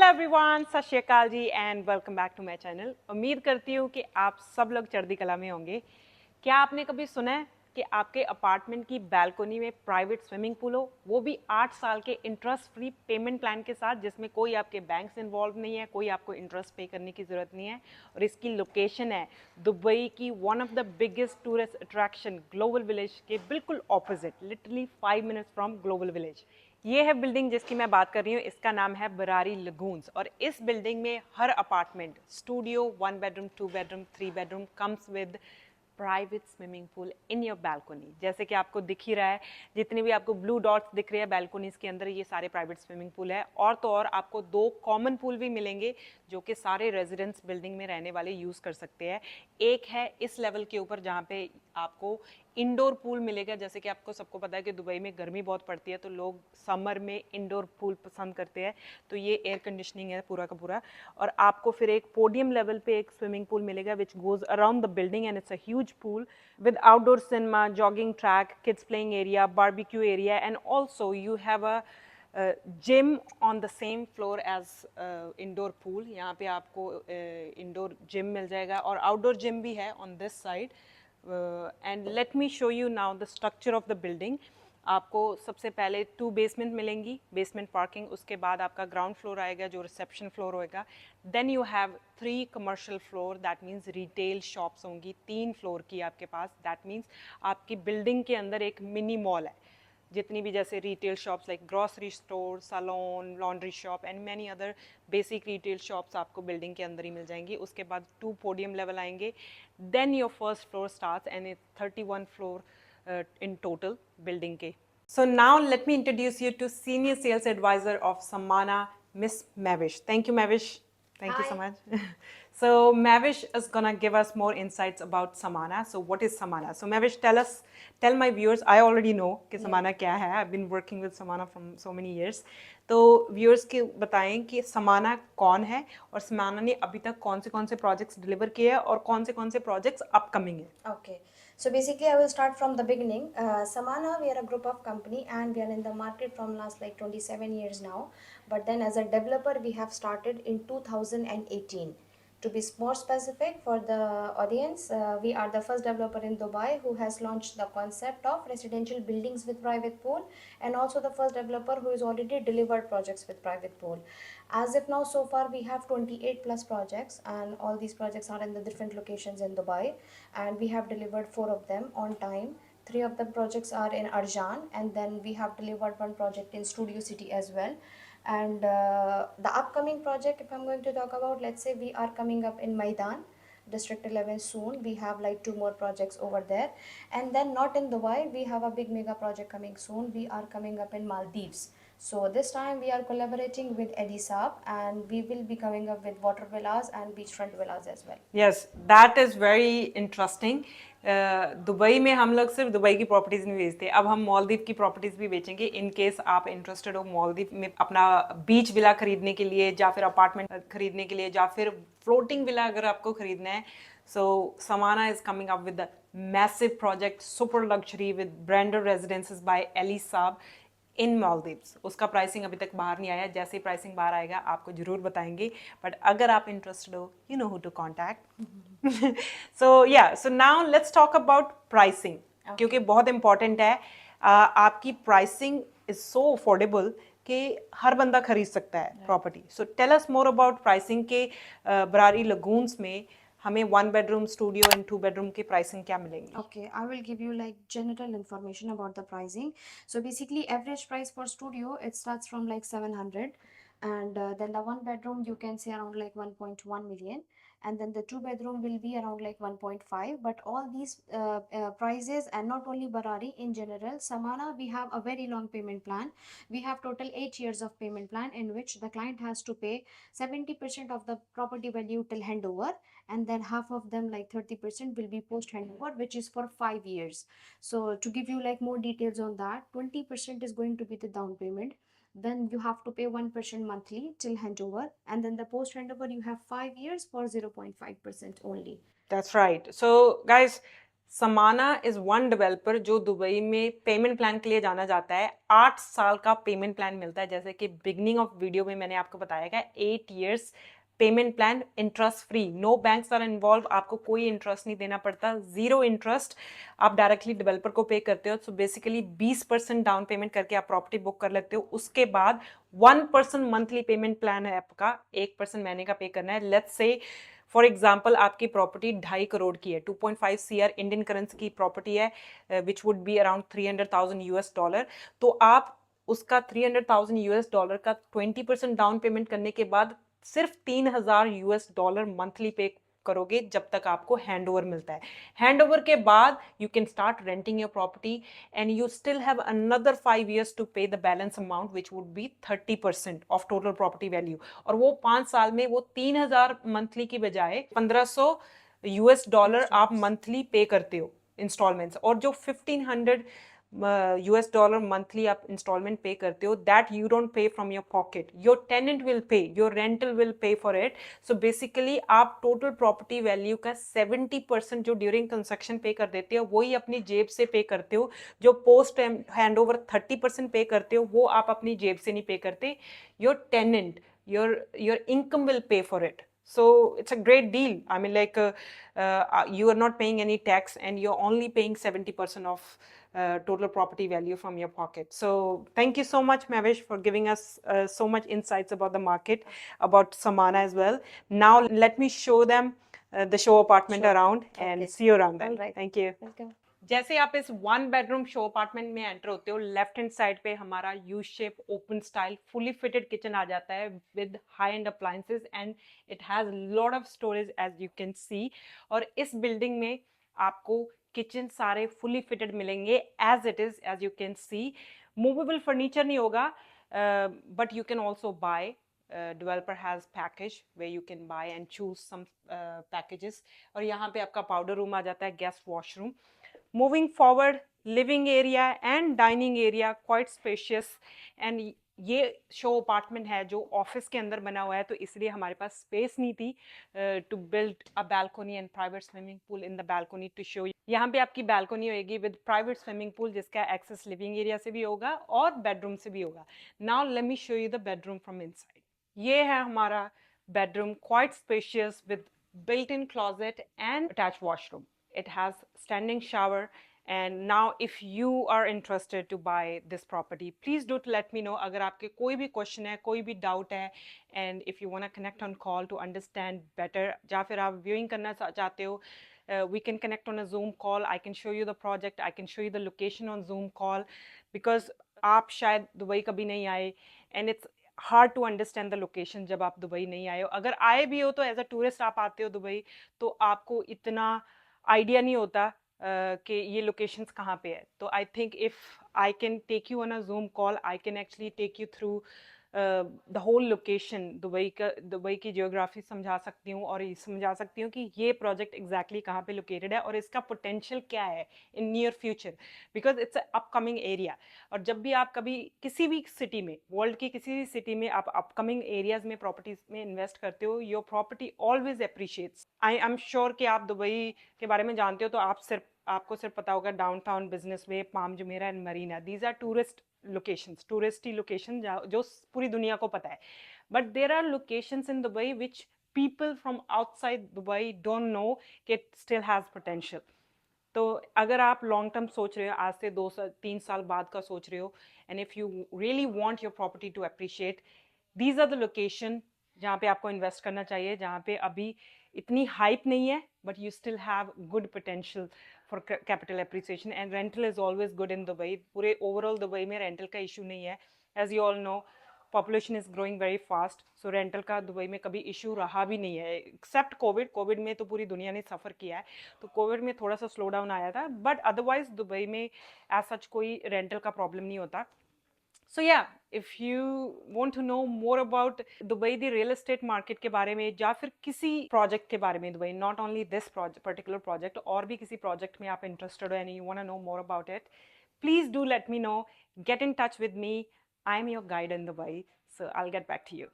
Hello everyone, Sat Sri Akal ji and welcome back to my channel. उम्मीद करती हूँ कि आप सब लोग चढ़ती कला में होंगे। क्या आपने कभी सुना है कि आपके अपार्टमेंट की बालकनी में प्राइवेट स्विमिंग पूल हो, वो भी 8 साल के इंटरेस्ट फ्री पेमेंट प्लान के साथ, जिसमें कोई आपके बैंक से इन्वॉल्व नहीं है, कोई आपको इंटरेस्ट पे करने की ज़रूरत नहीं है। और इसकी लोकेशन है दुबई की one of the biggest tourist attraction global village के बिल्कुल opposite, literally 5 minutes from global village. ये है बिल्डिंग जिसकी मैं बात कर रही हूँ, इसका नाम है बरारी लगून्स। और इस बिल्डिंग में हर apartment, studio, 1 bedroom, 2 bedroom, 3 bedroom comes with private swimming pool in your balcony. जैसे कि आपको दिख ही रहा है, जितने भी आपको ब्लू डॉट्स दिख रहे हैं बैल्कोनीज के अंदर, ये सारे प्राइवेट स्विमिंग पूल है। और तो और आपको 2 कॉमन पूल भी मिलेंगे जो कि सारे रेजिडेंट्स बिल्डिंग में रहने वाले यूज़ कर सकते हैं। एक है इस लेवल के ऊपर जहाँ पे आपको इंडोर पूल मिलेगा। जैसे कि आपको सबको पता है कि दुबई में गर्मी बहुत पड़ती है, तो लोग समर में इंडोर पूल पसंद करते हैं, तो ये एयर कंडीशनिंग है पूरा का पूरा। और आपको फिर एक पोडियम लेवल पे एक स्विमिंग पूल मिलेगा which goes around the building and it's a huge pool with outdoor cinema, jogging track, kids playing area, barbecue area, and also you have a gym on the same floor as indoor pool. यहाँ पे आपको indoor gym मिल जाएगा और outdoor gym भी है on this side. And let me show you now the structure of the building. आपको सबसे पहले 2 बेसमेंट मिलेंगी, बेसमेंट पार्किंग, उसके बाद आपका ग्राउंड फ्लोर आएगा जो रिसेप्शन फ्लोर होएगा। Then you have 3 commercial floor, that means retail shops होंगी 3 फ्लोर की आपके पास। दैट मीन्स आपकी बिल्डिंग के अंदर एक मिनी मॉल है, जितनी भी जैसे retail shops like grocery store, saloon, laundry shop and many other basic retail shops आपको बिल्डिंग के अंदर ही मिल जाएंगी। उसके बाद 2 पोडियम लेवल आएंगे। Then your first floor starts and 31 floor in total building के. So now let me introduce you to Senior Sales Advisor of Samana, Miss Mavish. Thank you, Mavish. Thank you so much. So Mavish is gonna give us more insights about Samana. So what is Samana? So Mavish, tell my viewers. I already know कि Samana क्या है. I've been working with Samana from so many years. तो viewers के बताएं कि Samana कौन है और Samana ने अभी तक कौन से projects deliver किए हैं और कौन से projects upcoming हैं. Okay, so basically I will start from the beginning. Samana, we are a group of company and we are in the market from last like 27 years now. But then as a developer, we have started in 2018. To be more specific for the audience, we are the first developer in Dubai who has launched the concept of residential buildings with private pool, and also the first developer who has already delivered projects with private pool. As of now, so far we have 28 plus projects, and all these projects are in the different locations in Dubai, and we have delivered 4 of them on time. 3 of the projects are in Arjan, and then we have delivered 1 project in Studio City as well. And the upcoming project, if I'm going to talk about, let's say we are coming up in Maidan District 11 soon. We have like 2 more projects over there. And then not in Dubai, we have a big mega project coming soon. We are coming up in Maldives. So this time we are collaborating with Eddie Saab, and we will be coming up with water villas and beachfront villas as well. Yes, that is very interesting. Dubai में हम लोग सिर्फ Dubai की properties नहीं बेचते, अब हम मालदीव की प्रॉपर्टीज़ भी बेचेंगे। इन केस आप इंटरेस्टेड हो मालदीव में अपना बीच विला खरीदने के लिए, या फिर अपार्टमेंट खरीदने के लिए, या फिर फ्लोटिंग विला अगर आपको खरीदना है, so Samana is coming up with the massive project super luxury with branded residences by Elie Saab in Maldives. उसका प्राइसिंग अभी तक बाहर नहीं आया, जैसे ही प्राइसिंग बाहर आएगा आपको जरूर बताएंगे। बट अगर आप इंटरेस्टेड हो, you know who to contact. So now let's talk about pricing, क्योंकि बहुत इंपॉर्टेंट है। आपकी प्राइसिंग इज सो अफोर्डेबल कि हर बंदा खरीद सकता है property. So tell us more about pricing के बरारी लगून्स में हमें 1 बेडरूम स्टूडियो एंड 2 बेडरूम की प्राइसिंग क्या मिलेंगी? Okay, I will give you like general information about the pricing. So basically average price for studio, it starts from like 700, and then the 1 bedroom you can say around like 1.1 million, and then the 2 bedroom will be around like 1.5. But all these prices, and not only Barari, in general Samana, we have a very long payment plan. We have total 8 years of payment plan in which the client has to pay 70% of the property value till handover, and then half of them like 30% will be post handover, which is for 5 years. So to give you like more details on that, 20% is going to be the down payment, then you have to pay 1% monthly till handover, and then the post handover you have 5 years for 0.5% only. That's right. So guys, समाना is one developer जो Dubai में payment plan के लिए जाना जाता है। 8 साल का पेमेंट प्लान मिलता है, जैसे कि बिगनिंग ऑफ वीडियो में मैंने आपको बताया था। 8 years payment plan, interest free, no banks are involve, आपको कोई इंटरेस्ट नहीं देना पड़ता, जीरो इंटरेस्ट, आप डायरेक्टली डेवलपर को पे करते हो। सो बेसिकली 20% डाउन पेमेंट करके आप प्रॉपर्टी बुक कर लेते हो। उसके बाद 1% मंथली पेमेंट प्लान है आपका, 1% महीने का पे करना है। लेट्स से फॉर एग्जाम्पल आपकी प्रॉपर्टी 2.5 करोड़ की है, 2.5 CR इंडियन करेंसी की प्रॉपर्टी है, विच वुड बी अराउंड $300,000। तो आप उसका $300,000 का 20% डाउन पेमेंट करने के बाद सिर्फ $3,000 मंथली पे करोगे जब तक आपको हैंड ओवर मिलता है। हैंड ओवर के बाद you can start renting your property and you still have another 5 years to pay the balance amount which would be 30% of total property value. और वो 5 साल में वो 3,000 मंथली की बजाय $1,500 आप मंथली पे करते हो इंस्टॉलमेंट्स। और जो $1,500 मंथली आप इंस्टॉलमेंट पे करते हो, that you don't pay from your pocket, your tenant will pay, your rental will pay for it. So basically आप टोटल प्रॉपर्टी वैल्यू का 70% जो ड्यूरिंग कंस्ट्रक्शन पे कर देते हो वही अपनी जेब से पे करते हो। जो पोस्ट हैंड ओवर 30% पे करते हो वो आप अपनी जेब से नहीं पे करते, your tenant, your income will pay for it. So it's a great deal. I mean, like you are not paying any tax and you're only paying 70% of total property value from your pocket. So thank you so much, Mavish, for giving us so much insights about the market, about Samana as well. Now let me show them the show apartment around and see you around then. All right. Thank you. Welcome. जैसे आप इस 1 bedroom show apartment में enter होते हो, left hand side पे हमारा U shape open style fully fitted kitchen आ जाता है with high end appliances and it has lot of storage as you can see. और इस बिल्डिंग में आपको किचन सारे फुली फिटेड मिलेंगे as it is, as you can see. Movable furniture नहीं होगा, but you can also buy, developer has package where you can buy and choose some packages। और यहाँ पे आपका पाउडर रूम आ जाता है, guest washroom. Moving forward, living area and dining area quite spacious। and ये show apartment है जो office के अंदर बना हुआ है, तो इसलिए हमारे पास स्पेस नहीं थी to build a balcony and private swimming pool in the balcony to show. यहाँ पे आपकी बैल्कोनी होगी विद प्राइवेट स्विमिंग पूल जिसका एक्सेस लिविंग एरिया से भी होगा और बेडरूम से भी होगा। Now let me show you the bedroom from inside. ये है हमारा bedroom, quite spacious with built in closet and attached washroom। it has standing shower। and now if you are interested to buy this property, please do let me know अगर आपके कोई भी question है, कोई भी डाउट है, and if you want to connect on call to understand better, या फिर आप व्यूइंग करना चाहते हो, we can connect on a Zoom call। I can show you the project, I can show you the location on Zoom call because आप शायद Dubai कभी नहीं आए and it's hard to understand the location जब आप Dubai नहीं आए हो। अगर आए भी हो तो एज अ टूरिस्ट आप आते हो दुबई, तो आपको इतना आइडिया नहीं होता कि ये लोकेशंस कहाँ पे है। तो I think if I can take you on a Zoom call, I can actually take you through the whole location, Dubai की जियोग्राफी समझा सकती हूँ और ये समझा सकती हूँ कि ये प्रोजेक्ट एग्जैक्टली कहाँ पे लोकेटेड है और इसका पोटेंशियल क्या है in near future, because it's upcoming area. और जब भी आप कभी किसी भी सिटी में, वर्ल्ड की किसी भी सिटी में आप अपकमिंग एरियाज में प्रॉपर्टीज में इन्वेस्ट करते हो, your property always appreciates. I am sure कि आप दुबई के बारे में जानते हो, तो आपको सिर्फ पता होगा Downtown, Business Bay, Palm Jumeirah and Marina. These are tourist locations, touristy location जो पूरी दुनिया को पता है। But there are locations in Dubai which people from outside Dubai don't know कि इट स्टिल हैज़ पोटेंशियल। तो अगर आप लॉन्ग टर्म सोच रहे हो, आज से 2 3 साल बाद का सोच रहे हो, and if you really want your property to appreciate, these are the location जहाँ पे आपको इन्वेस्ट करना चाहिए, जहाँ पे अभी इतनी हाइप नहीं है but you still have good potential for capital appreciation. And rental is always good in Dubai. पूरे ओवरऑल दुबई में रेंटल का इशू नहीं है। As you all know, population is growing very fast, so rental का Dubai में कभी issue रहा भी नहीं है, एक्सेप्ट कोविड में तो पूरी दुनिया ने सफ़र किया है, तो कोविड में थोड़ा सा स्लो डाउन आया था, बट अदरवाइज दुबई में एज सच कोई रेंटल का प्रॉब्लम नहीं होता। So yeah if you want to know more about Dubai the real estate market के बारे में, या फिर किसी प्रोजेक्ट के बारे में Dubai, not only this particular project, और भी किसी प्रोजेक्ट में आप इंटरेस्टेड हो and you want to know more about it, please do let me know. Get in touch with me. I'm your guide in Dubai, so I'll get back to you.